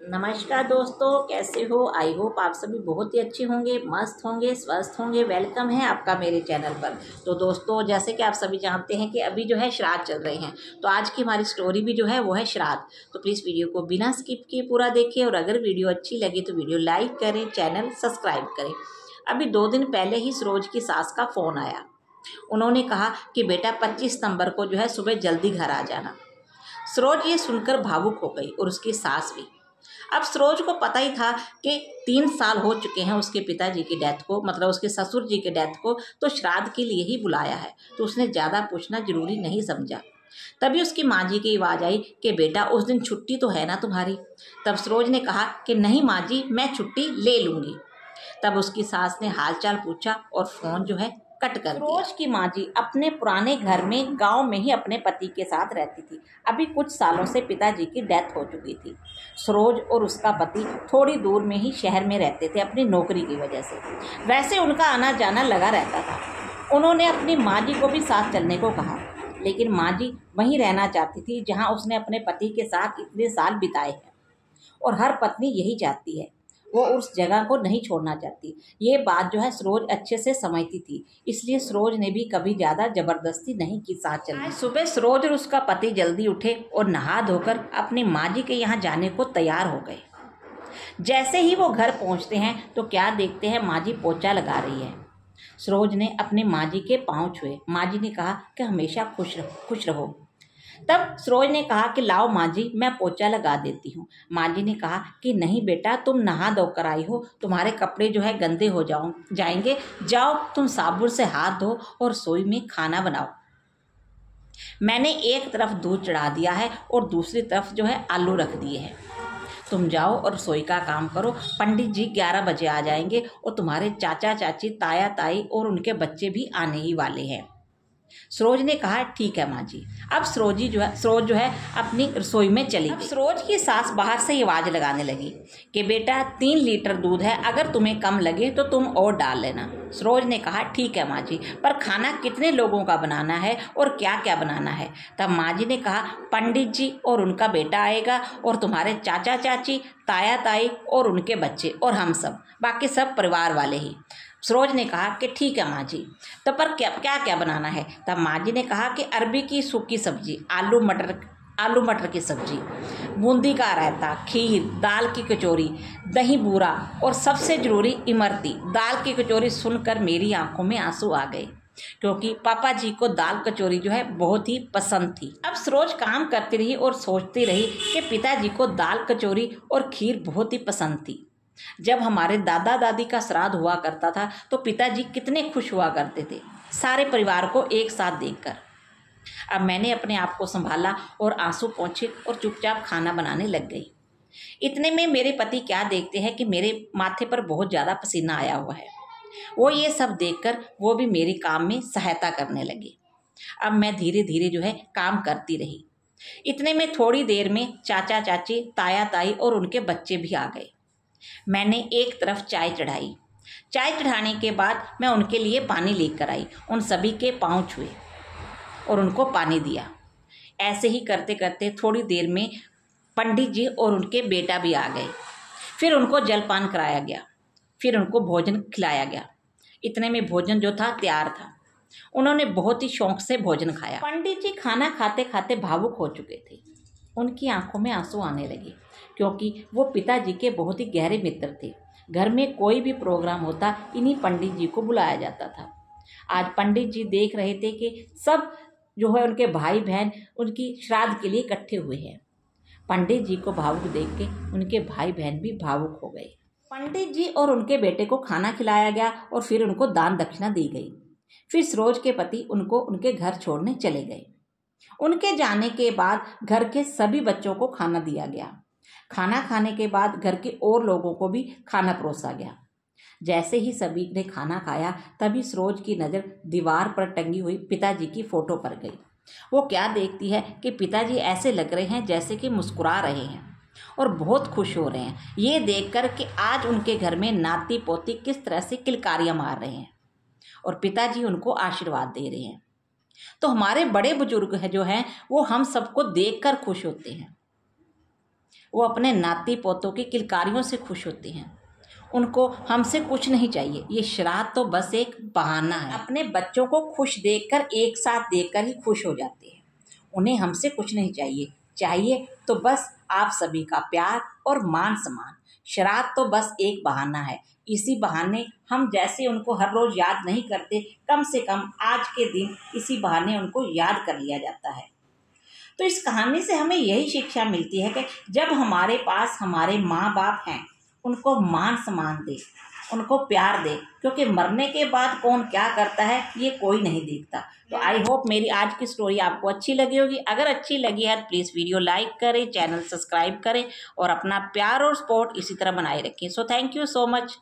नमस्कार दोस्तों, कैसे हो? आई होप आप सभी बहुत ही अच्छे होंगे, मस्त होंगे, स्वस्थ होंगे। वेलकम है आपका मेरे चैनल पर। तो दोस्तों, जैसे कि आप सभी जानते हैं कि अभी जो है श्राद्ध चल रहे हैं, तो आज की हमारी स्टोरी भी जो है वो है श्राद्ध। तो प्लीज़ वीडियो को बिना स्किप किए पूरा देखिए, और अगर वीडियो अच्छी लगी तो वीडियो लाइक करें, चैनल सब्सक्राइब करें। अभी 2 दिन पहले ही सरोज की सास का फ़ोन आया। उन्होंने कहा कि बेटा 25 सितंबर को जो है सुबह जल्दी घर आ जाना। सरोज ये सुनकर भावुक हो गई और उसकी सास भी। अब सरोज को पता ही था कि 3 साल हो चुके हैं उसके पिताजी की डेथ को, मतलब उसके ससुर जी के डेथ को, तो श्राद्ध के लिए ही बुलाया है। तो उसने ज़्यादा पूछना जरूरी नहीं समझा। तभी उसकी माँ जी की आवाज़ आई कि बेटा उस दिन छुट्टी तो है ना तुम्हारी। तब सरोज ने कहा कि नहीं माँ जी, मैं छुट्टी ले लूँगी। तब उसकी सास ने हालचाल पूछा और फ़ोन जो है कट कर दिया। सरोज की माँ जी अपने पुराने घर में गांव में ही अपने पति के साथ रहती थी। अभी कुछ सालों से पिताजी की डेथ हो चुकी थी। सरोज और उसका पति थोड़ी दूर में ही शहर में रहते थे अपनी नौकरी की वजह से। वैसे उनका आना जाना लगा रहता था। उन्होंने अपनी माँ जी को भी साथ चलने को कहा, लेकिन माँ जी वहीं रहना चाहती थी जहाँ उसने अपने पति के साथ इतने साल बिताए हैं। और हर पत्नी यही चाहती है, वो उस जगह को नहीं छोड़ना चाहती। ये बात जो है सरोज अच्छे से समझती थी, इसलिए सरोज ने भी कभी ज़्यादा ज़बरदस्ती नहीं की साथ चलने। सुबह सरोज और उसका पति जल्दी उठे और नहा धोकर अपनी माँ जी के यहाँ जाने को तैयार हो गए। जैसे ही वो घर पहुँचते हैं तो क्या देखते हैं, माँ जी पोछा लगा रही है। सरोज ने अपनी माँ जी के पाँव छुए। माँ जी ने कहा कि हमेशा खुश रहो। तब सरोज ने कहा कि लाओ माँ जी, मैं पोछा लगा देती हूँ। माँ जी ने कहा कि नहीं बेटा, तुम नहा धोकर आई हो, तुम्हारे कपड़े जो है गंदे हो जाएंगे। जाओ तुम साबुन से हाथ धो और रसोई में खाना बनाओ। मैंने एक तरफ दूध चढ़ा दिया है और दूसरी तरफ जो है आलू रख दिए हैं। तुम जाओ और रसोई का काम करो। पंडित जी 11 बजे आ जाएंगे और तुम्हारे चाचा चाची, ताया ताई और उनके बच्चे भी आने ही वाले हैं। सरोज ने कहा ठीक है माँ जी। अब सरोज जो है अपनी रसोई में चली गई। अब सरोज की सास बाहर से आवाज लगाने लगी कि बेटा 3 लीटर दूध है, अगर तुम्हें कम लगे तो तुम और डाल लेना। सरोज ने कहा ठीक है माँ जी, पर खाना कितने लोगों का बनाना है और क्या क्या बनाना है? तब माँ जी ने कहा पंडित जी और उनका बेटा आएगा, और तुम्हारे चाचा चाची, ताया ताई और उनके बच्चे, और हम सब, बाकी सब परिवार वाले ही। सरोज ने कहा कि ठीक है माँ जी। तो पर क्या क्या बनाना है? तब माँ जी ने कहा कि अरबी की सूखी सब्जी, आलू मटर की सब्जी, बूंदी का रायता, खीर, दाल की कचौरी, दही बूरा, और सबसे जरूरी इमरती। दाल की कचौरी सुनकर मेरी आंखों में आंसू आ गए, क्योंकि पापा जी को दाल कचौरी जो है बहुत ही पसंद थी। अब सरोज काम करती रही और सोचती रही कि पिताजी को दाल कचौरी और खीर बहुत ही पसंद थी। जब हमारे दादा दादी का श्राद्ध हुआ करता था तो पिताजी कितने खुश हुआ करते थे सारे परिवार को एक साथ देखकर। अब मैंने अपने आप को संभाला और आंसू पोंछे और चुपचाप खाना बनाने लग गई। इतने में मेरे पति क्या देखते हैं कि मेरे माथे पर बहुत ज़्यादा पसीना आया हुआ है। वो ये सब देखकर वो भी मेरे काम में सहायता करने लगे। अब मैं धीरे धीरे जो है काम करती रही। इतने में थोड़ी देर में चाचा चाची, ताया ताई और उनके बच्चे भी आ गए। मैंने एक तरफ चाय चढ़ाई। चाय चढ़ाने के बाद मैं उनके लिए पानी लेकर आई, उन सभी के पांव छुए और उनको पानी दिया। ऐसे ही करते करते थोड़ी देर में पंडित जी और उनके बेटा भी आ गए। फिर उनको जलपान कराया गया, फिर उनको भोजन खिलाया गया। इतने में भोजन जो था तैयार था। उन्होंने बहुत ही शौक से भोजन खाया। पंडित जी खाना खाते खाते भावुक हो चुके थे। उनकी आंखों में आंसू आने लगे, क्योंकि वो पिताजी के बहुत ही गहरे मित्र थे। घर में कोई भी प्रोग्राम होता इन्हीं पंडित जी को बुलाया जाता था। आज पंडित जी देख रहे थे कि सब जो है उनके भाई बहन उनकी श्राद्ध के लिए इकट्ठे हुए हैं। पंडित जी को भावुक देख के उनके भाई बहन भी भावुक हो गए। पंडित जी और उनके बेटे को खाना खिलाया गया और फिर उनको दान दक्षिणा दी गई। फिर सरोज के पति उनको उनके घर छोड़ने चले गए। उनके जाने के बाद घर के सभी बच्चों को खाना दिया गया। खाना खाने के बाद घर के और लोगों को भी खाना परोसा गया। जैसे ही सभी ने खाना खाया तभी सरोज की नज़र दीवार पर टंगी हुई पिताजी की फोटो पर गई। वो क्या देखती है कि पिताजी ऐसे लग रहे हैं जैसे कि मुस्कुरा रहे हैं और बहुत खुश हो रहे हैं, ये देखकर कि आज उनके घर में नाती पोती किस तरह से किलकारियां मार रहे हैं और पिताजी उनको आशीर्वाद दे रहे हैं। तो हमारे बड़े बुजुर्ग जो हैं वो हम सबको देखकर खुश होते हैं। वो अपने नाती पोतों की किलकारियों से खुश होते हैं। उनको हमसे कुछ नहीं चाहिए। ये श्राद्ध तो बस एक बहाना है। अपने बच्चों को खुश देखकर, एक साथ देखकर ही खुश हो जाते हैं। उन्हें हमसे कुछ नहीं चाहिए, चाहिए तो बस आप सभी का प्यार और मान सम्मान। श्राद्ध तो बस एक बहाना है। इसी बहाने हम जैसे उनको हर रोज याद नहीं करते, कम से कम आज के दिन इसी बहाने उनको याद कर लिया जाता है। तो इस कहानी से हमें यही शिक्षा मिलती है कि जब हमारे पास हमारे माँ बाप हैं, उनको मान सम्मान दे, उनको प्यार दे, क्योंकि मरने के बाद कौन क्या करता है ये कोई नहीं देखता। तो आई होप मेरी आज की स्टोरी आपको अच्छी लगी होगी। अगर अच्छी लगी है तो प्लीज़ वीडियो लाइक करें, चैनल सब्सक्राइब करें और अपना प्यार और सपोर्ट इसी तरह बनाए रखें। So thank you so much.